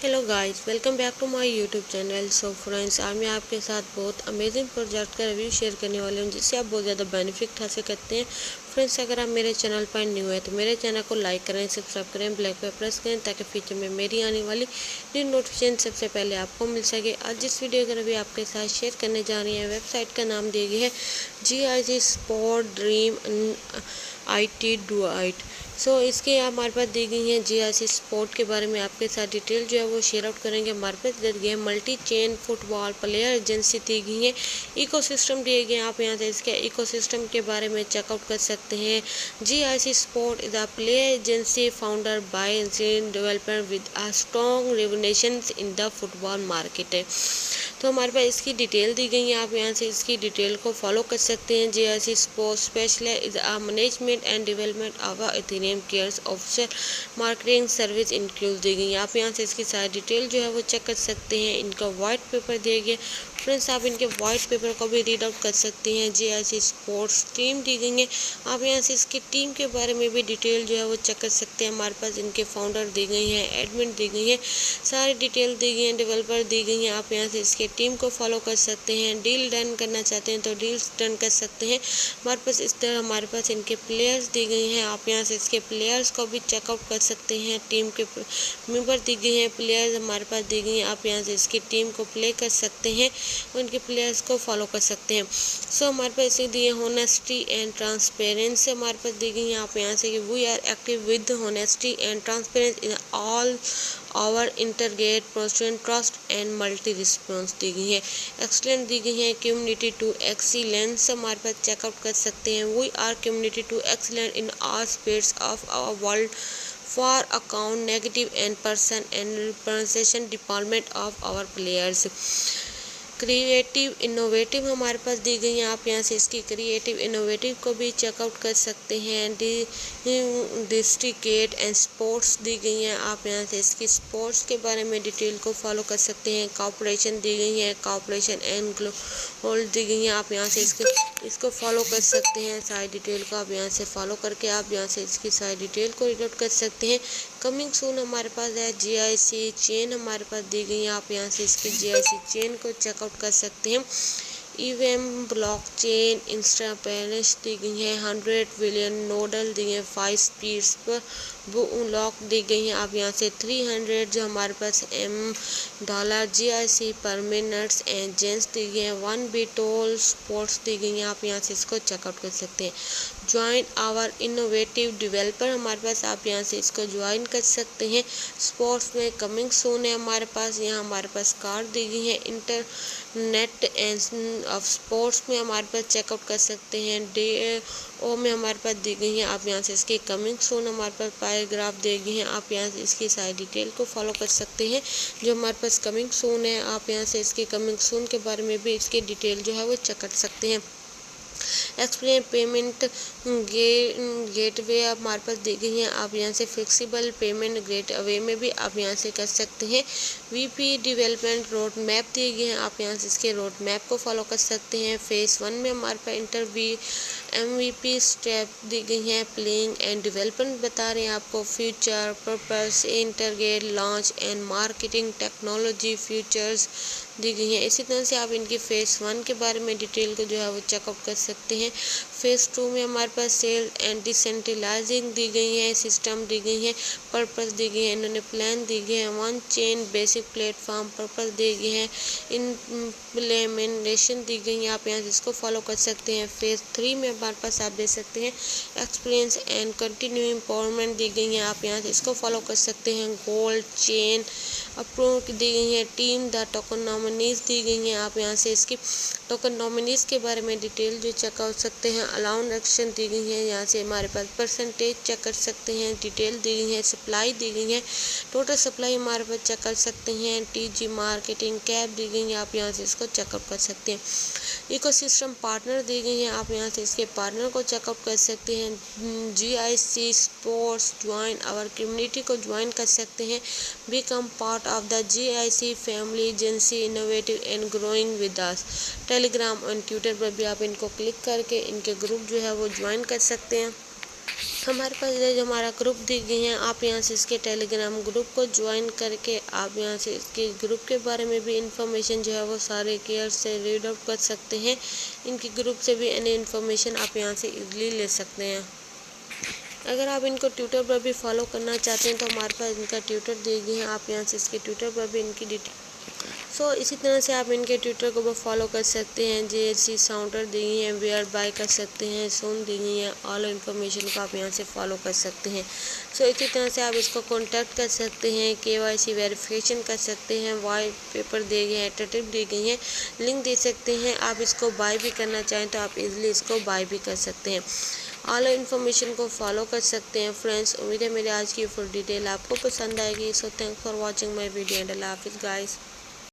Hello guys, welcome back to my YouTube channel. So friends, आज मैं आपके साथ बहुत अमेजिंग प्रोजेक्ट का रिव्यू शेयर करने वाली हूँ जिससे आप बहुत ज़्यादा बेनिफिट हासिल करते हैं। फ्रेंड्स, अगर आप मेरे चैनल पर न्यू है तो मेरे चैनल को लाइक करें, सब्सक्राइब करें, बेल पर प्रेस करें ताकि फ्यूचर में मेरी आने वाली न्यू नोटिफिकेशन सबसे पहले आपको मिल सके। आज जिस वीडियो का रिव्यू आपके साथ शेयर करने जा रही है, वेबसाइट का नाम दिया गया है GIC स्पोर्ट ड्रीम IT डुआइट। सो इसके हमारे पास दी गई हैं GIC स्पोर्ट के बारे में आपके साथ डिटेल जो है वो शेयर आउट करेंगे। हमारे पास दी गई है multi chain football player agency दी गई है, इकोसिस्टम दिए गए हैं। आप यहाँ से इसके इकोसिस्टम के बारे में चेकआउट कर सकते हैं। GIC sport is a player agency founder by developer with a strong reputation in the football market है। तो हमारे पास इसकी डिटेल दी गई है, आप यहाँ से इसकी डिटेल को फॉलो कर सकते हैं। GIC sport specialize is a management and development of Ethereum cares officer marketing service include दी गई है। आप यहाँ से इसकी सारी डिटेल जो है वो चेक कर सकते हैं। इनका वाइट पेपर दिया गया। फ्रेंड्स, आप इनके वाइट पेपर को भी रीड आउट कर सकते हैं। GIC स्पोर्ट्स टीम दी गई है, आप यहाँ से इसकी टीम के बारे में भी डिटेल जो है वो चेक कर सकते हैं। हमारे पास इनके फाउंडर दी गई हैं, एडमिन दी गई है, सारी डिटेल दी गई हैं, डेवलपर दी गई हैं। आप यहाँ से इसके टीम को फॉलो कर सकते हैं। डील डन करना चाहते हैं तो डील्स डन कर सकते हैं। हमारे पास इस तरह हमारे पास इनके प्लेयर्स दी गई हैं, आप यहाँ से इसके प्लेयर्स को भी चेकआउट कर सकते हैं। टीम के मेंबर दी गई हैं, प्लेयर्स हमारे पास दी गई हैं, आप यहाँ से इसकी टीम को प्ले कर सकते हैं, उनके प्लेयर्स को फॉलो कर सकते हैं। सो हमारे पास इसे दिए होनेस्टी एंड ट्रांसपेरेंसी हमारे पास दी गई हैं। आप यहाँ से we are active with honesty and transparency in all our integrate process trust and multi response दी गई है। एक्सलेंट दी गई है, कम्युनिटी टू एक्सीलेंस हमारे पास चेकआउट कर सकते हैं। We are community to excellent in all space of our world for account negative and person and representation department of our players. Creative innovative हमारे पास दी गई हैं, आप यहाँ से इसकी क्रिएटिव इनोवेटिव को भी चेकआउट कर सकते हैं। डिस्ट्रिकेट एंड स्पोर्ट्स दी गई हैं, आप यहाँ से इसकी स्पोर्ट्स के बारे में डिटेल को फॉलो कर सकते हैं। कॉपरेशन दी गई है, कॉपरेशन एंड ग्लोबल दी गई हैं, आप यहाँ से इसको फॉलो कर सकते हैं। सारी डिटेल को आप यहाँ से फॉलो करके आप यहाँ से इसकी सारी डिटेल को रीड आउट कर सकते हैं। कमिंग सून हमारे पास है GIC चेन हमारे पास दी गई है, आप यहाँ से इसकी GIC चेन को चेकआउट कर सकते हैं। EVM ब्लॉकचेन इंस्टापेरेंस दी गई है, 100 बिलियन नोडल दी है, 5 स्पीड्स पर ब्लॉक दी गई है। आप यहाँ से 300 जो हमारे पास $, GIC पर मिनट्स एंड जेंस दी गई है, 1 बीटोल स्पोर्ट्स दी गई है, आप यहाँ से इसको चेकआउट कर सकते हैं। ज्वाइन आवर इनोवेटिव डेवलपर हमारे पास, आप यहाँ से इसको ज्वाइन कर सकते हैं। स्पोर्ट्स में कमिंग सून है हमारे पास, यहाँ हमारे पास कार्ड दी गई है। इंटरनेट एंड ऑफ स्पोर्ट्स में हमारे पास चेकआउट कर सकते हैं। DO में हमारे पास दी गई है, आप यहाँ से इसकी कमिंग सून हमारे पास पैराग्राफ दी गई हैं, आप यहाँ से इसकी सारी डिटेल को फॉलो कर सकते हैं। जो हमारे पास कमिंग सून है, आप यहाँ से इसकी कमिंग सून के बारे में भी इसकी डिटेल जो है वो चेक कर सकते हैं। एक्सप्लेन पेमेंट गेटवे हमारे पास दी गई हैं, आप यहाँ से फ्लेक्सिबल पेमेंट गेटवे में भी आप यहाँ से कर सकते हैं। VP डेवलपमेंट रोड मैप दिए गए हैं, आप यहाँ से इसके रोड मैप को फॉलो कर सकते हैं। फेज़ 1 में हमारे पास MVP स्टेप दी गई हैं, प्लेइंग एंड डेवलपमेंट बता रहे हैं आपको। Future purpose integrate launch and marketing technology futures दी गई हैं। इसी तरह से आप इनकी फेज़ 1 के बारे में डिटेल को जो है वो चेकआउट कर सकते हैं। फेज़ 2 में हमारे पास सेल एंड डिसेंट्रलाइजिंग दी गई है, सिस्टम दी गई है, पर्पस दी गई है, इन्होंने प्लान दी गई है, 1 चेन बेसिक प्लेटफॉर्म पर्पस दी गई है, इम्प्लीमेंटेशन दी गई है, आप यहाँ से इसको फॉलो कर सकते हैं। फेज़ 3 में हमारे पास आप देख सकते हैं एक्सपीरियंस एंड कंटिन्यू एम्पावरमेंट दी गई है, आप यहाँ से इसको फॉलो कर सकते हैं। गोल्ड चेन अप्रूव दी गई है। टीम द टोकन नॉमिनीज दी गई हैं, आप यहाँ से इसकी टोकन नॉमिनीज के बारे में डिटेल जो चेक कर सकते हैं। अलाउंड एक्शन दी गई है, यहाँ से हमारे पास परसेंटेज चेक कर सकते हैं। डिटेल दी गई है, सप्लाई दी गई है, टोटल सप्लाई हमारे पास चेक कर सकते हैं। TG मार्केटिंग कैप दी गई है, आप यहाँ से इसको चेकआउट कर सकते हैं। इकोसिस्टम पार्टनर दी गई हैं, आप यहाँ से इसके पार्टनर को चेकआउट कर सकते हैं। GIC sports join our community को ज्वाइन कर सकते हैं। Become part of the GIC family agency innovative and growing with us. Telegram और ट्विटर पर भी आप इनको क्लिक करके इनके ग्रुप जो है वो ज्वाइन कर सकते हैं। हमारे पास इधर जो हमारा ग्रुप दी गई है, आप यहाँ से इसके टेलीग्राम ग्रुप को ज्वाइन करके आप यहाँ से इसके ग्रुप के बारे में भी इंफॉर्मेशन जो है वो सारे केयर से रीड आउट कर सकते हैं। इनकी ग्रुप से भी एनी इन्फॉर्मेशन आप यहाँ से इजीली ले सकते हैं। अगर आप इनको ट्विटर पर भी फॉलो करना चाहते हैं तो हमारे पास इनका ट्विटर दी गई है, आप यहाँ से इसके ट्विटर पर भी इनकी डिटेल इसी तरह से आप इनके ट्विटर को फॉलो कर सकते हैं। JSC साउंडर दी गई हैं, वेयर बाय कर सकते हैं, सोन दी गई हैं, ऑल इन्फॉर्मेशन को आप यहाँ से फॉलो कर सकते हैं। इसी तरह से आप इसको कांटेक्ट कर सकते हैं, KYC वेरिफिकेशन कर सकते हैं, वाइट पेपर दिए गए हैं, टिप दी गई हैं, लिंक दे सकते हैं। आप इसको बाय भी करना चाहें तो आप इजीली इसको बाय भी कर सकते हैं। ऑल इन्फॉर्मेशन को फॉलो कर सकते हैं। फ्रेंड्स, उम्मीद है मेरी आज की फुल डिटेल आपको पसंद आएगी। So thanks for watching my video and अल्लाह हाफिज़ गाइस।